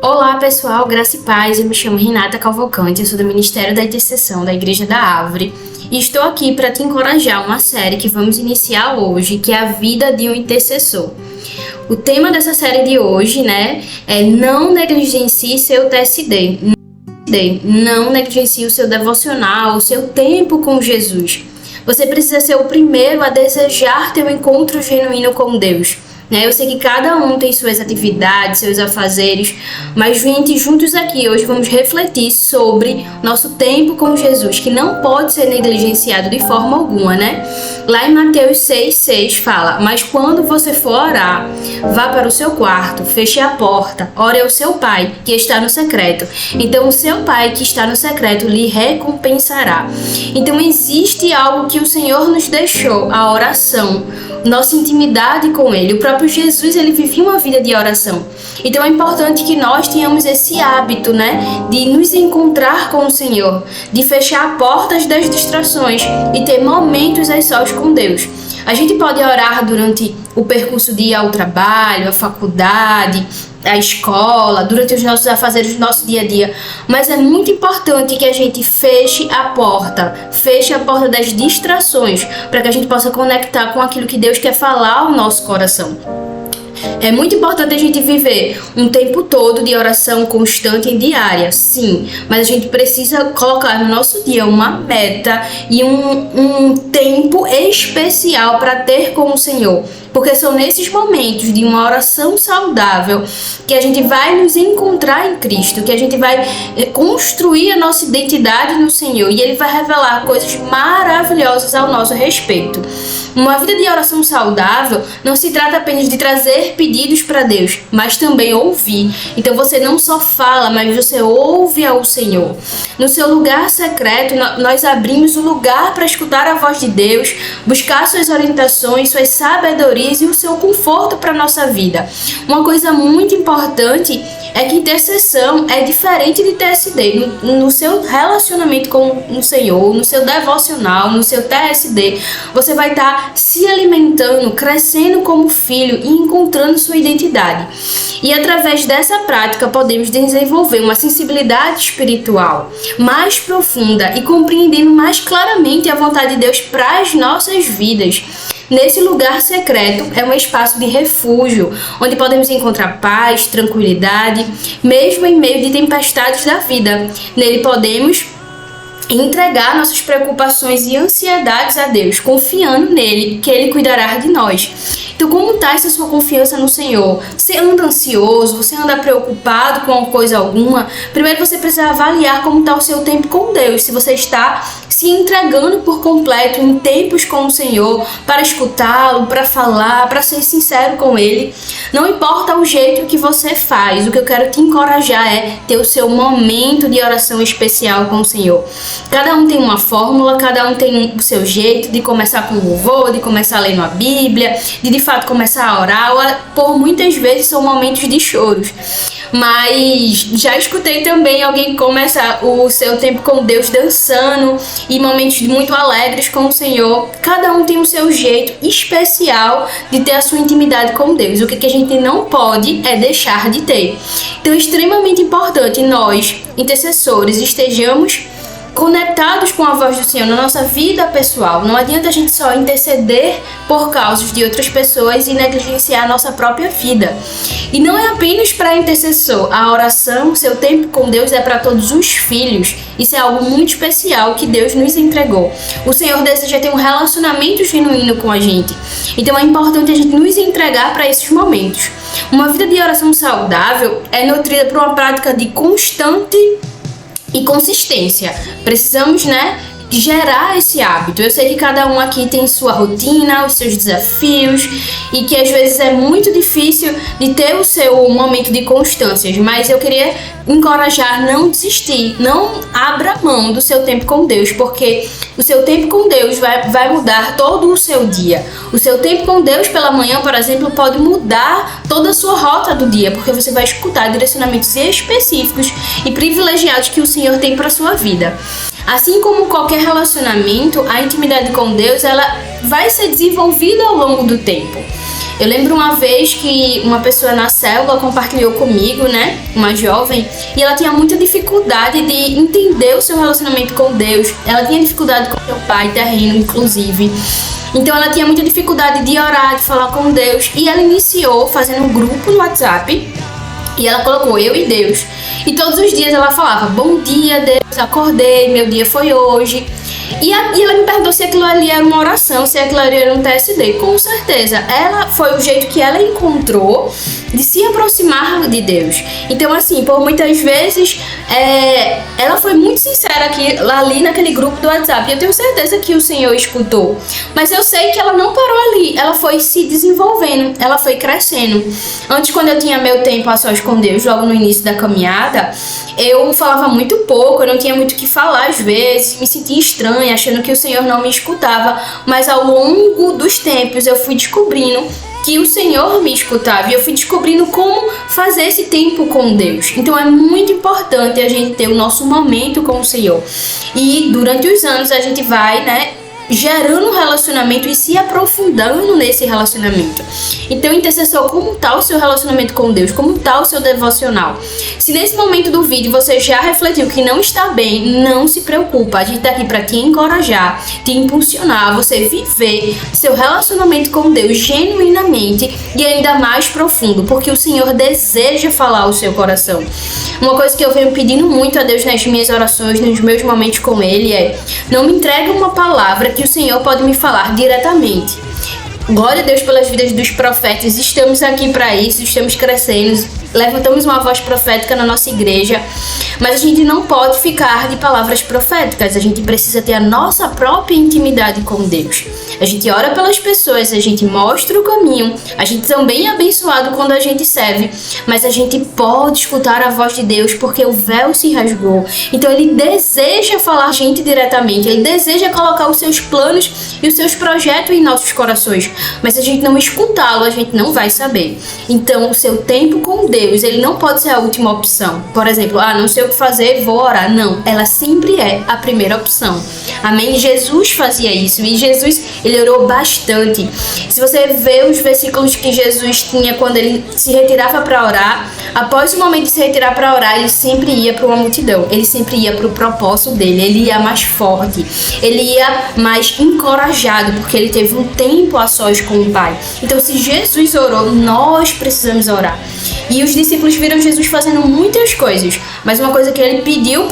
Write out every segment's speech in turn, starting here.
Olá pessoal, graça e paz, eu me chamo Renata Cavalcante, eu sou do Ministério da Intercessão da Igreja da Árvore e estou aqui para te encorajar uma série que vamos iniciar hoje, que é a vida de um intercessor. O tema dessa série de hoje, é não negligencie seu TSD, não negligencie o seu devocional, o seu tempo com Jesus. Você precisa ser o primeiro a desejar ter um encontro genuíno com Deus. Eu sei que cada um tem suas atividades, seus afazeres, mas gente, juntos aqui hoje vamos refletir sobre nosso tempo com Jesus, que não pode ser negligenciado de forma alguma, Lá em Mateus 6,6 fala: mas quando você for orar, vá para o seu quarto, feche a porta, ore ao seu pai, que está no secreto. Então o seu pai que está no secreto lhe recompensará. Então existe algo que o Senhor nos deixou, a oração, nossa intimidade com Ele. O próprio Jesus, ele vivia uma vida de oração. Então é importante que nós tenhamos esse hábito, de nos encontrar com o Senhor, de fechar portas das distrações e ter momentos a sós com Deus. A gente pode orar durante o percurso de ir ao trabalho, à faculdade, à escola, durante os nossos afazeres do nosso dia a dia, mas é muito importante que a gente feche a porta das distrações, para que a gente possa conectar com aquilo que Deus quer falar ao nosso coração. É muito importante a gente viver um tempo todo de oração constante e diária, sim, mas a gente precisa colocar no nosso dia uma meta e um tempo especial para ter com o Senhor, porque são nesses momentos de uma oração saudável que a gente vai nos encontrar em Cristo, que a gente vai construir a nossa identidade no Senhor e Ele vai revelar coisas maravilhosas ao nosso respeito. Uma vida de oração saudável não se trata apenas de trazer pedidos para Deus, mas também ouvir. Então você não só fala, mas você ouve ao Senhor. No seu lugar secreto, nós abrimos o lugar para escutar a voz de Deus, buscar suas orientações, suas sabedorias e o seu conforto para a nossa vida. Uma coisa muito importante é que intercessão é diferente de TSD. No seu relacionamento com o Senhor, no seu devocional, no seu TSD, você vai estar se alimentando, crescendo como filho e encontrando sua identidade. E através dessa prática podemos desenvolver uma sensibilidade espiritual mais profunda e compreendendo mais claramente a vontade de Deus para as nossas vidas. Nesse lugar secreto é um espaço de refúgio, onde podemos encontrar paz, tranquilidade, mesmo em meio de tempestades da vida. Nele podemos entregar nossas preocupações e ansiedades a Deus, confiando nele, que Ele cuidará de nós. Então, como está essa sua confiança no Senhor? Você anda ansioso? Você anda preocupado com coisa alguma? Primeiro você precisa avaliar como está o seu tempo com Deus, se você está se entregando por completo em tempos com o Senhor, para escutá-lo, para falar, para ser sincero com Ele. Não importa o jeito que você faz, o que eu quero te encorajar é ter o seu momento de oração especial com o Senhor. Cada um tem uma fórmula, cada um tem o seu jeito de começar com louvor, de começar lendo a Bíblia, de fato começar a orar. Por muitas vezes são momentos de choros, mas já escutei também alguém começar o seu tempo com Deus dançando e momentos muito alegres com o Senhor. Cada um tem o seu jeito especial de ter a sua intimidade com Deus. O que a gente não pode é deixar de ter. Então é extremamente importante nós, intercessores, estejamos conectados com a voz do Senhor na nossa vida pessoal. Não adianta a gente só interceder por causas de outras pessoas e negligenciar a nossa própria vida. E não é apenas para intercessor. A oração, seu tempo com Deus é para todos os filhos. Isso é algo muito especial que Deus nos entregou. O Senhor deseja ter um relacionamento genuíno com a gente. Então é importante a gente nos entregar para esses momentos. Uma vida de oração saudável é nutrida por uma prática de constante e consistência. Precisamos, gerar esse hábito. Eu sei que cada um aqui tem sua rotina, os seus desafios e que às vezes é muito difícil de ter o seu momento de constâncias, mas eu queria encorajar a não desistir, não abra mão do seu tempo com Deus, porque o seu tempo com Deus vai mudar todo o seu dia. O seu tempo com Deus pela manhã, por exemplo, pode mudar toda a sua rota do dia, porque você vai escutar direcionamentos específicos e privilegiados que o Senhor tem para a sua vida. Assim como qualquer relacionamento, a intimidade com Deus ela vai ser desenvolvida ao longo do tempo. Eu lembro uma vez que uma pessoa na célula compartilhou comigo, né, uma jovem, e ela tinha muita dificuldade de entender o seu relacionamento com Deus. Ela tinha dificuldade com seu pai terreno, inclusive. Então ela tinha muita dificuldade de orar, de falar com Deus. E ela iniciou fazendo um grupo no WhatsApp. E ela colocou eu e Deus. E todos os dias ela falava: bom dia, Deus, acordei, meu dia foi hoje. E ela me perguntou se aquilo ali era uma oração, se aquilo ali era um TSD. Com certeza, foi o jeito que ela encontrou de se aproximar de Deus. Então, assim, por muitas vezes, ela foi muito sincera ali naquele grupo do WhatsApp. E eu tenho certeza que o Senhor escutou. Mas eu sei que ela não parou ali. Ela foi se desenvolvendo, ela foi crescendo. Antes, quando eu tinha meu tempo a sós com Deus, logo no início da caminhada, eu falava muito pouco, eu não tinha muito o que falar às vezes, me sentia estranha, achando que o Senhor não me escutava. Mas ao longo dos tempos eu fui descobrindo que o Senhor me escutava, e eu fui descobrindo como fazer esse tempo com Deus. Então é muito importante a gente ter o nosso momento com o Senhor. E durante os anos a gente vai, né, gerando um relacionamento e se aprofundando nesse relacionamento. Então, intercessor, como está o seu relacionamento com Deus? Como está o seu devocional? Se nesse momento do vídeo você já refletiu que não está bem, não se preocupa. A gente está aqui para te encorajar, te impulsionar a você viver seu relacionamento com Deus genuinamente e ainda mais profundo, porque o Senhor deseja falar ao seu coração. Uma coisa que eu venho pedindo muito a Deus nas minhas orações, nos meus momentos com Ele é: não me entregue uma palavra que o Senhor pode me falar diretamente. Glória a Deus pelas vidas dos profetas, estamos aqui para isso, estamos crescendo, levantamos uma voz profética na nossa igreja, mas a gente não pode ficar de palavras proféticas, a gente precisa ter a nossa própria intimidade com Deus. A gente ora pelas pessoas, a gente mostra o caminho, a gente também é abençoado quando a gente serve, mas a gente pode escutar a voz de Deus porque o véu se rasgou. Então Ele deseja falar a gente diretamente, Ele deseja colocar os seus planos e os seus projetos em nossos corações, mas se a gente não escutá-lo, a gente não vai saber. Então o seu tempo com Deus, ele não pode ser a última opção. Por exemplo, não sei o que fazer, vou orar. Não, ela sempre é a primeira opção. Amém? Jesus fazia isso, e Jesus, ele orou bastante. Se você vê os versículos que Jesus tinha quando ele se retirava para orar, após o momento de se retirar para orar, ele sempre ia para uma multidão, ele sempre ia para o propósito dele, ele ia mais forte, ele ia mais encorajado, porque ele teve um tempo a sós com o Pai. Então, se Jesus orou, nós precisamos orar. E os discípulos viram Jesus fazendo muitas coisas, mas uma coisa que ele pediu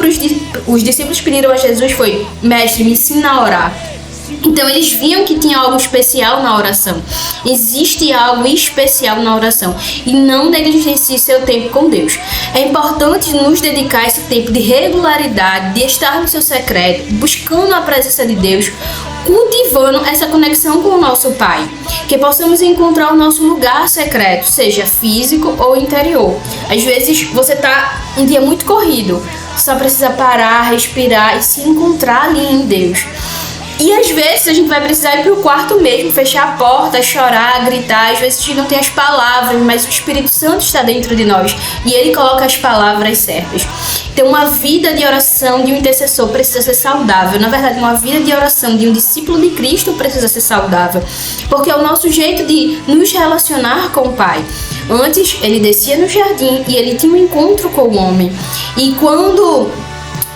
os discípulos pediram a Jesus foi: mestre, me ensina a orar. Então eles viam que tinha algo especial na oração. Existe algo especial na oração. E não negligencie seu tempo com Deus. É importante nos dedicar esse tempo de regularidade, de estar no seu secreto, buscando a presença de Deus, cultivando essa conexão com o nosso Pai. Que possamos encontrar o nosso lugar secreto, seja físico ou interior. Às vezes você está em um dia muito corrido, só precisa parar, respirar e se encontrar ali em Deus. E às vezes a gente vai precisar ir pro quarto mesmo, fechar a porta, chorar, gritar. Às vezes a gente não tem as palavras, mas o Espírito Santo está dentro de nós e Ele coloca as palavras certas. Então, uma vida de oração de um intercessor precisa ser saudável. Na verdade, uma vida de oração de um discípulo de Cristo precisa ser saudável, porque é o nosso jeito de nos relacionar com o Pai. Antes, Ele descia no jardim e Ele tinha um encontro com o homem. E quando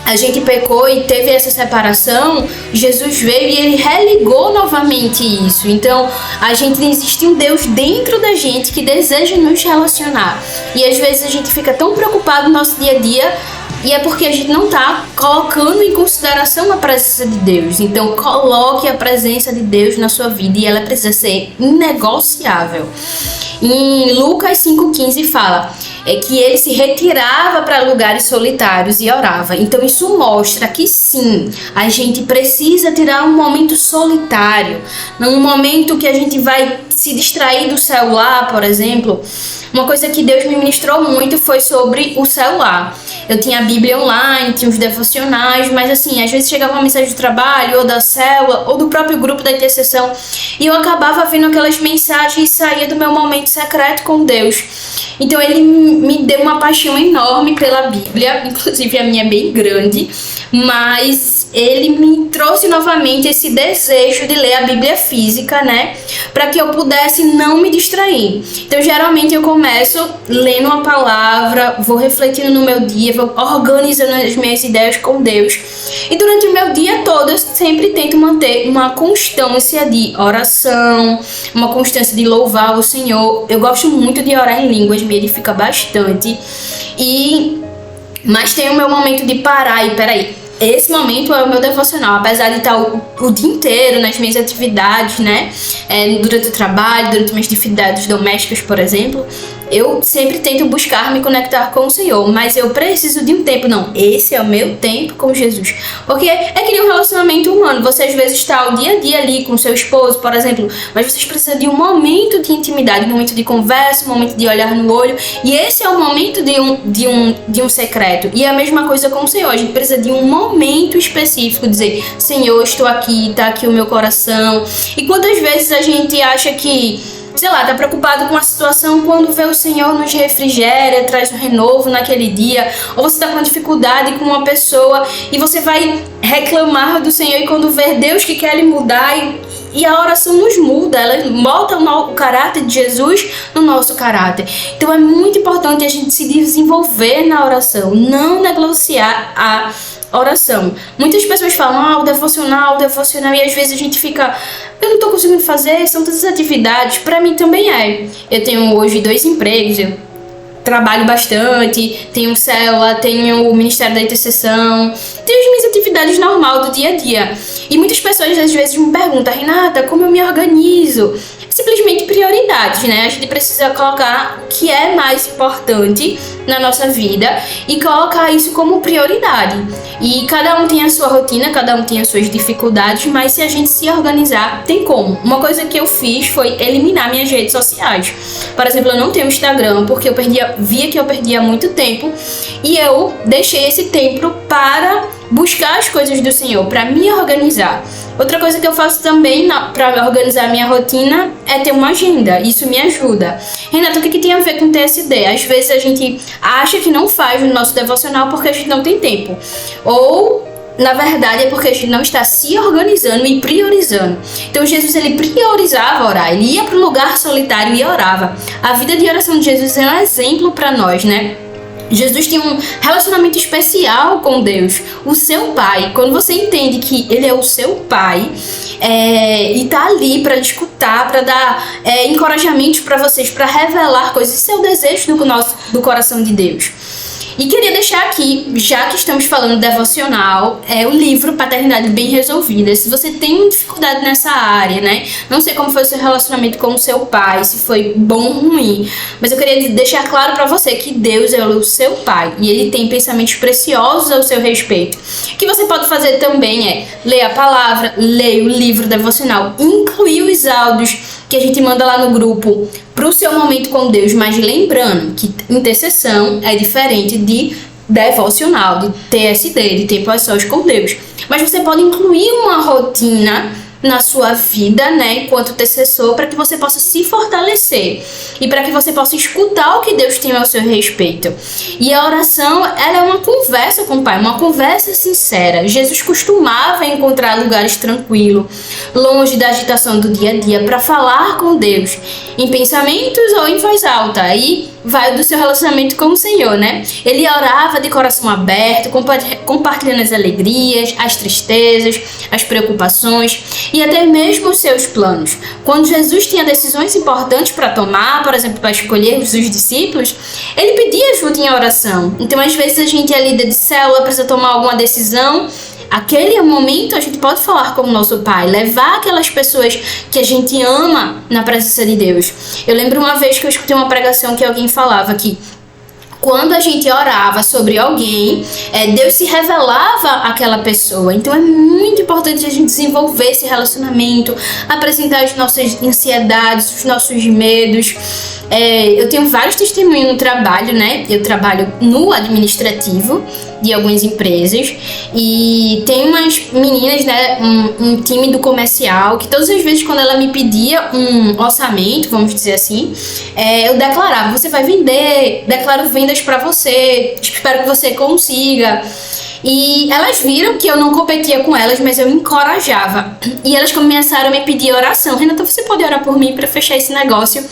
a gente pecou e teve essa separação, Jesus veio e ele religou novamente isso. Então, existe um Deus dentro da gente que deseja nos relacionar. E às vezes a gente fica tão preocupado no nosso dia a dia, e é porque a gente não está colocando em consideração a presença de Deus. Então, coloque a presença de Deus na sua vida e ela precisa ser inegociável. Em Lucas 5,15 fala que ele se retirava para lugares solitários e orava. Então isso mostra que sim, a gente precisa tirar um momento solitário, num momento que a gente vai se distrair do celular, por exemplo. Uma coisa que Deus me ministrou muito foi sobre o celular. Eu tinha a Bíblia online, tinha os devocionais, mas assim, às vezes chegava uma mensagem do trabalho, ou da célula, ou do próprio grupo da intercessão, e eu acabava vendo aquelas mensagens e saía do meu momento secreto com Deus. Então ele me deu uma paixão enorme pela Bíblia, inclusive a minha é bem grande, mas ele me trouxe novamente esse desejo de ler a Bíblia física, né? Para que eu pudesse não me distrair. Então, geralmente eu começo lendo uma palavra, vou refletindo no meu dia, vou organizando as minhas ideias com Deus. E durante o meu dia todo eu sempre tento manter uma constância de oração, uma constância de louvar o Senhor. Eu gosto muito de orar em línguas, me edifica bastante. Mas tem o meu momento de parar e peraí. Esse momento é o meu devocional, apesar de estar o dia inteiro nas minhas atividades, né? Durante o trabalho, durante minhas atividades domésticas, por exemplo, eu sempre tento buscar me conectar com o Senhor, mas eu preciso de um tempo. Não, esse é o meu tempo com Jesus. Porque é que nem um relacionamento humano. Você às vezes está o dia a dia ali com seu esposo, por exemplo, mas vocês precisam de um momento de intimidade, um momento de conversa, um momento de olhar no olho. E esse é o momento de um secreto. E é a mesma coisa com o Senhor. A gente precisa de um momento específico, dizer: Senhor, estou aqui, está aqui o meu coração. E quantas vezes a gente acha que, sei lá, tá preocupado com a situação, quando vê o Senhor nos refrigera, traz um renovo naquele dia, ou você tá com uma dificuldade com uma pessoa e você vai reclamar do Senhor, e quando vê Deus que quer lhe mudar, e a oração nos muda, ela bota o caráter de Jesus no nosso caráter. Então é muito importante a gente se desenvolver na oração, não negociar a oração. Muitas pessoas falam, o devocional, e às vezes a gente fica, eu não tô conseguindo fazer, são tantas atividades. Pra mim também é. Eu tenho hoje 2 empregos, eu trabalho bastante, tenho célula, tenho o Ministério da Intercessão, tenho as minhas atividades normais do dia a dia. E muitas pessoas às vezes me perguntam: Renata, como eu me organizo? Simplesmente prioridades, né? A gente precisa colocar o que é mais importante na nossa vida e colocar isso como prioridade. E cada um tem a sua rotina, cada um tem as suas dificuldades, mas se a gente se organizar, tem como. Uma coisa que eu fiz foi eliminar minhas redes sociais. Por exemplo, eu não tenho Instagram porque eu via que eu perdia muito tempo, e eu deixei esse tempo para buscar as coisas do Senhor, para me organizar. Outra coisa que eu faço também para organizar a minha rotina é ter uma agenda. Isso me ajuda. Renata, o que tem a ver com TSD? Às vezes a gente acha que não faz no nosso devocional porque a gente não tem tempo. Ou, na verdade, é porque a gente não está se organizando e priorizando. Então Jesus, ele priorizava orar. Ele ia para um lugar solitário e orava. A vida de oração de Jesus é um exemplo para nós, né? Jesus tinha um relacionamento especial com Deus, o seu Pai. Quando você entende que Ele é o seu Pai, e tá ali para escutar, para dar encorajamentos para vocês, para revelar coisas, isso é o desejo do coração de Deus. E queria deixar aqui, já que estamos falando devocional, o livro Paternidade Bem Resolvida. Se você tem dificuldade nessa área, né? Não sei como foi o seu relacionamento com o seu pai, se foi bom ou ruim, mas eu queria deixar claro para você que Deus é o seu pai e Ele tem pensamentos preciosos ao seu respeito. O que você pode fazer também é ler a palavra, ler o livro devocional, incluir os áudios que a gente manda lá no grupo para o seu momento com Deus, mas lembrando que intercessão é diferente de devocional, de TSD, de tempo a sós com Deus. Mas você pode incluir uma rotina na sua vida, né, enquanto intercessor, para que você possa se fortalecer e para que você possa escutar o que Deus tem ao seu respeito. E a oração, ela é uma conversa com o Pai, uma conversa sincera. Jesus costumava encontrar lugares tranquilos, longe da agitação do dia a dia, para falar com Deus, em pensamentos ou em voz alta. Aí vai do seu relacionamento com o Senhor, né? Ele orava de coração aberto, compartilhando as alegrias, as tristezas, as preocupações e até mesmo os seus planos. Quando Jesus tinha decisões importantes para tomar, por exemplo, para escolher os discípulos, ele pedia ajuda em oração. Então, às vezes, a gente é líder de célula, precisa tomar alguma decisão. Aquele momento a gente pode falar com o nosso Pai, levar aquelas pessoas que a gente ama na presença de Deus. Eu lembro uma vez que eu escutei uma pregação que alguém falava que quando a gente orava sobre alguém, Deus se revelava àquela pessoa. Então é muito importante a gente desenvolver esse relacionamento, apresentar as nossas ansiedades, os nossos medos. Eu tenho vários testemunhos no trabalho, né? Eu trabalho no administrativo de algumas empresas e tem umas meninas, né, um time do comercial, que todas as vezes quando ela me pedia um orçamento, vamos dizer assim, eu declarava: você vai vender, declaro vendas para você, espero que você consiga. E elas viram que eu não competia com elas, mas eu me encorajava. E elas começaram a me pedir oração. Renata, você pode orar por mim para fechar esse negócio?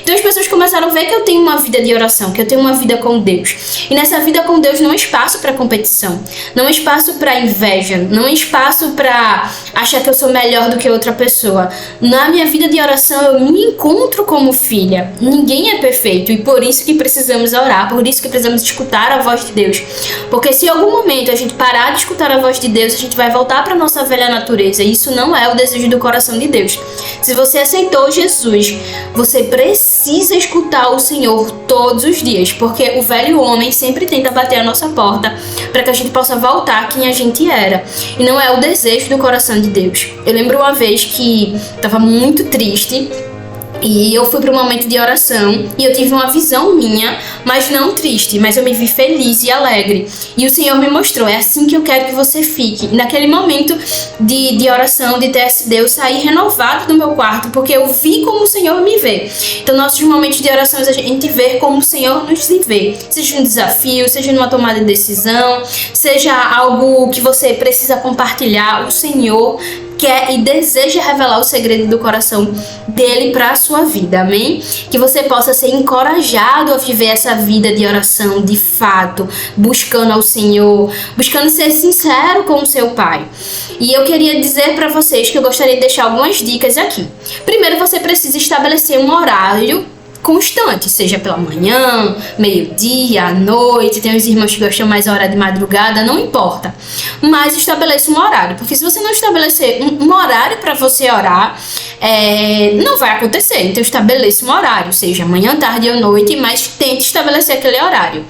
Então as pessoas começaram a ver que eu tenho uma vida de oração, que eu tenho uma vida com Deus. E nessa vida com Deus não há espaço para competição, não há espaço para inveja, não há espaço para achar que eu sou melhor do que outra pessoa. Na minha vida de oração eu me encontro como filha. Ninguém é perfeito e por isso que precisamos orar, por isso que precisamos escutar a voz de Deus. Porque se em algum momento a gente parar de escutar a voz de Deus, a gente vai voltar para nossa velha natureza. E isso não é o desejo do coração de Deus. Se você aceitou Jesus, você precisa escutar o Senhor todos os dias, porque o velho homem sempre tenta bater a nossa porta para que a gente possa voltar quem a gente era. E não é o desejo do coração de Deus. Eu lembro uma vez que estava muito triste e eu fui para um momento de oração e eu tive uma visão minha, mas não triste, mas eu me vi feliz e alegre. E o Senhor me mostrou, é assim que eu quero que você fique. E naquele momento de oração, de TSD, eu saí renovado do meu quarto, porque eu vi como o Senhor me vê. Então, nossos momentos de oração, a gente vê como o Senhor nos vê. Seja um desafio, seja numa tomada de decisão, seja algo que você precisa compartilhar, o Senhor quer e deseja revelar o segredo do coração dele para a sua vida, amém? Que você possa ser encorajado a viver essa vida de oração de fato, buscando ao Senhor, buscando ser sincero com o seu Pai. E eu queria dizer para vocês que eu gostaria de deixar algumas dicas aqui. Primeiro, você precisa estabelecer um horário constante, seja pela manhã, meio-dia, à noite. Tem uns irmãos que gostam mais da hora de madrugada, não importa. Mas estabeleça um horário, porque se você não estabelecer um horário para você orar, não vai acontecer. Então estabeleça um horário, seja manhã, tarde ou noite, mas tente estabelecer aquele horário.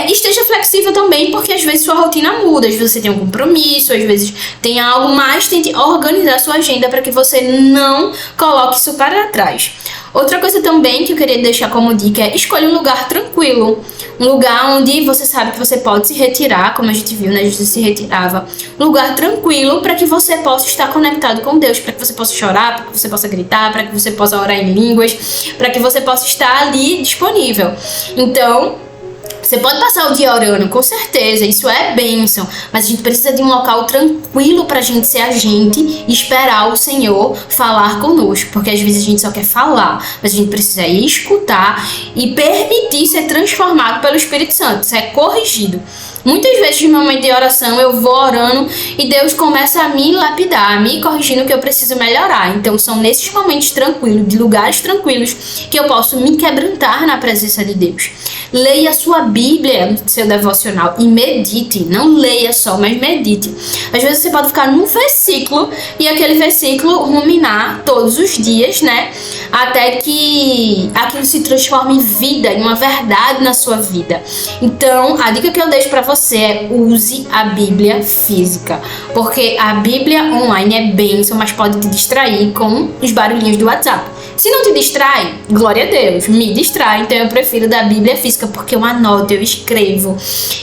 Esteja flexível também, porque às vezes sua rotina muda, às vezes você tem um compromisso, às vezes tem algo mais, tente organizar sua agenda para que você não coloque isso para trás. Outra coisa também que eu queria deixar como dica é escolha um lugar tranquilo, um lugar onde você sabe que você pode se retirar, como a gente viu, né? Jesus se retirava. Um lugar tranquilo para que você possa estar conectado com Deus, para que você possa chorar, para que você possa gritar, para que você possa orar em línguas, para que você possa estar ali disponível. Então, você pode passar o dia orando, com certeza, isso é bênção, mas a gente precisa de um local tranquilo pra gente ser a gente e esperar o Senhor falar conosco, porque às vezes a gente só quer falar, mas a gente precisa escutar e permitir ser transformado pelo Espírito Santo, isso é corrigido. Muitas vezes no momento de oração eu vou orando e Deus começa a me lapidar, a me corrigindo o que eu preciso melhorar. Então são nesses momentos tranquilos, de lugares tranquilos, que eu posso me quebrantar na presença de Deus. Leia a sua Bíblia, seu devocional, e medite. Não leia só, mas medite. Às vezes você pode ficar num versículo e aquele versículo ruminar todos os dias, né? Até que aquilo se transforme em vida, em uma verdade na sua vida. Então, a dica que eu deixo pra você é use a Bíblia física, porque a Bíblia online é bênção, mas pode te distrair com os barulhinhos do WhatsApp. Se não te distrai, glória a Deus, me distrai, então eu prefiro da Bíblia física, porque eu anoto, eu escrevo.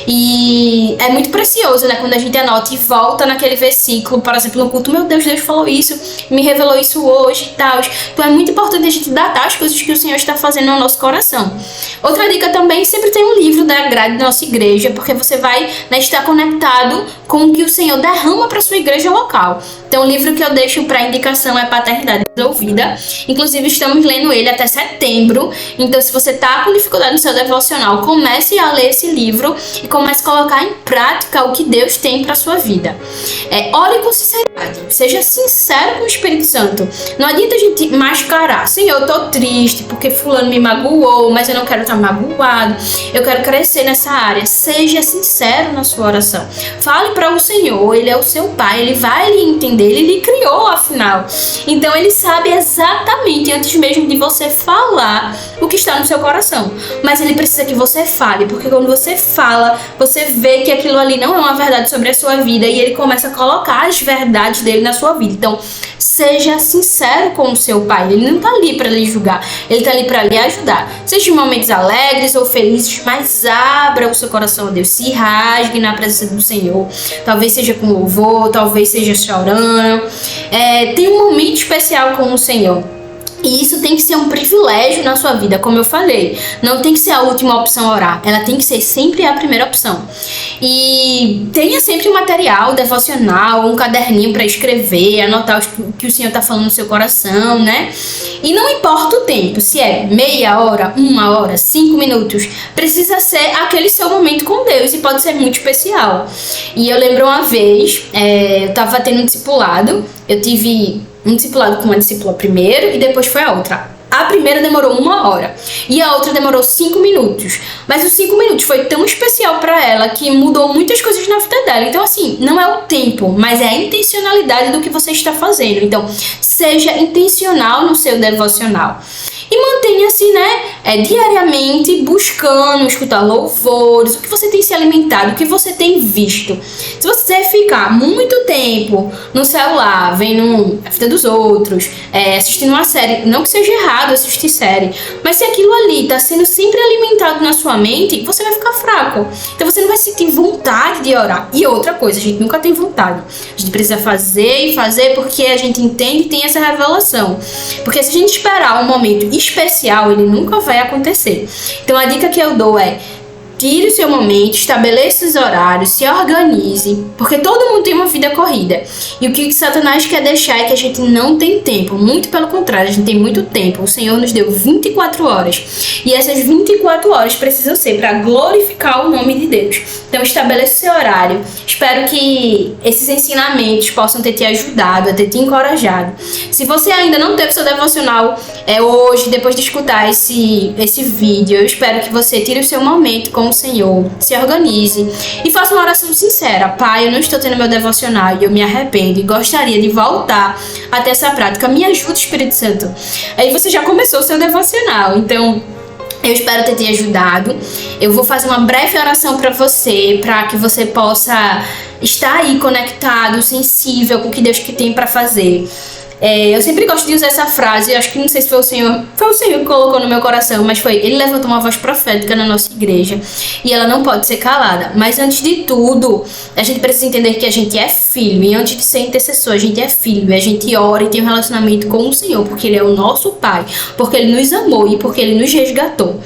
E é muito precioso, né, quando a gente anota e volta naquele versículo, por exemplo, no culto, meu Deus, Deus falou isso, me revelou isso hoje e tal. Então é muito importante a gente datar as coisas que o Senhor está fazendo no nosso coração. Outra dica também, sempre tem um livro da grade da nossa igreja, porque você vai, né, estar conectado com o que o Senhor derrama para sua igreja local. Então o livro que eu deixo para indicação é Paternidade Resolvida. Inclusive estamos lendo ele até setembro. Então se você tá com dificuldade no seu devocional, comece a ler esse livro e comece a colocar em prática o que Deus tem para sua vida. Ore com sinceridade. Seja sincero com o Espírito Santo. Não adianta a gente mascarar. Senhor, eu tô triste porque fulano me magoou, mas eu não quero estar magoado. Eu quero crescer nessa área. Seja sincero na sua oração. Fale para o Senhor. Ele é o seu Pai. Ele vai lhe entender. Ele lhe criou, afinal. Então ele sabe exatamente antes mesmo de você falar o que está no seu coração. Mas ele precisa que você fale, porque quando você fala, você vê que aquilo ali não é uma verdade sobre a sua vida e ele começa a colocar as verdades dele na sua vida. Então, seja sincero com o seu Pai. Ele não está ali para lhe julgar, ele está ali para lhe ajudar. Seja em momentos alegres ou felizes, mas abra o seu coração a Deus. Se rasgue na presença do Senhor. Talvez seja com louvor, talvez seja chorando. Tem um momento especial com o Senhor. E isso tem que ser um privilégio na sua vida, como eu falei. Não tem que ser a última opção orar. Ela tem que ser sempre a primeira opção. E tenha sempre um material devocional, um caderninho para escrever, anotar o que o Senhor está falando no seu coração, né? E não importa o tempo, se é meia hora, 1 hora, 5 minutos, precisa ser aquele seu momento com Deus e pode ser muito especial. E eu lembro uma vez, eu estava tendo um discipulado, eu tive um discipulado com uma discípula primeiro e depois foi a outra. A primeira demorou 1 hora e a outra demorou 5 minutos. Mas os 5 minutos foi tão especial para ela que mudou muitas coisas na vida dela. Então, assim, não é o tempo, mas é a intencionalidade do que você está fazendo. Então, seja intencional no seu devocional. E mantenha-se, né, diariamente buscando escutar louvores, o que você tem se alimentado, o que você tem visto. Se você ficar muito tempo no celular, vendo a vida dos outros, assistindo uma série, não que seja errado assistir série, mas se aquilo ali está sendo sempre alimentado na sua mente, você vai ficar fraco. Então você não vai sentir vontade de orar. E outra coisa, a gente nunca tem vontade. A gente precisa fazer e fazer porque a gente entende e tem essa revelação. Porque se a gente esperar um momento especial, ele nunca vai acontecer. Então a dica que eu dou é: tire o seu momento, estabeleça os horários, se organize, porque todo mundo tem uma vida corrida. E o que Satanás quer deixar é que a gente não tem tempo. Muito pelo contrário, a gente tem muito tempo. O Senhor nos deu 24 horas. E essas 24 horas precisam ser para glorificar o nome de Deus. Então estabeleça o seu horário. Espero que esses ensinamentos possam ter te ajudado, a ter te encorajado. Se você ainda não teve seu devocional hoje, depois de escutar esse vídeo, eu espero que você tire o seu momento com o Senhor, se organize e faça uma oração sincera. Pai, eu não estou tendo meu devocional e eu me arrependo e gostaria de voltar até essa prática. Me ajuda, Espírito Santo. Aí você já começou o seu devocional, então eu espero ter te ajudado. Eu vou fazer uma breve oração para você, para que você possa estar aí conectado, sensível com o que Deus tem para fazer. Eu sempre gosto de usar essa frase, eu acho que não sei se foi o Senhor que colocou no meu coração, mas ele levantou uma voz profética na nossa igreja e ela não pode ser calada. Mas antes de tudo, a gente precisa entender que a gente é filho, e antes de ser intercessor, a gente é filho, e a gente ora e tem um relacionamento com o Senhor, porque Ele é o nosso Pai, porque Ele nos amou e porque Ele nos resgatou.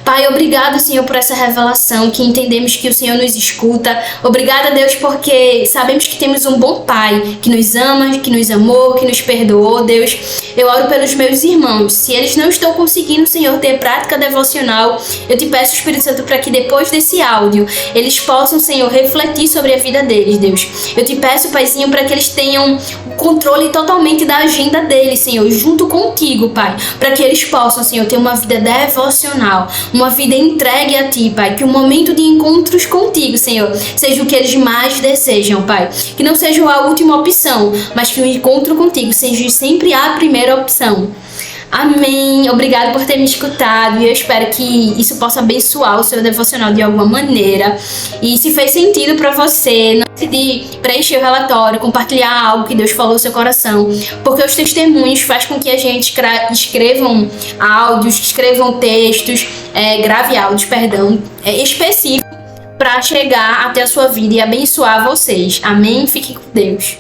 Pai, obrigado, Senhor, por essa revelação, que entendemos que o Senhor nos escuta. Obrigada, Deus, porque sabemos que temos um bom Pai, que nos ama, que nos amou, que nos perdoou. Deus, eu oro pelos meus irmãos. Se eles não estão conseguindo, Senhor, ter prática devocional, eu te peço, Espírito Santo, para que depois desse áudio, eles possam, Senhor, refletir sobre a vida deles, Deus. Eu te peço, Paizinho, para que eles tenham o controle totalmente da agenda deles, Senhor, junto contigo, Pai, para que eles possam, Senhor, ter uma vida devocional, uma vida entregue a Ti, Pai. Que o momento de encontros contigo, Senhor, seja o que eles mais desejam, Pai. Que não seja a última opção, mas que o encontro contigo seja sempre a primeira opção. Amém. Obrigado por ter me escutado e eu espero que isso possa abençoar o seu devocional de alguma maneira. E se fez sentido para você, não se de preencher o relatório, compartilhar algo que Deus falou no seu coração, porque os testemunhos faz com que a gente escrevam áudios, escrevam textos, grave áudios, específicos para chegar até a sua vida e abençoar vocês. Amém. Fique com Deus.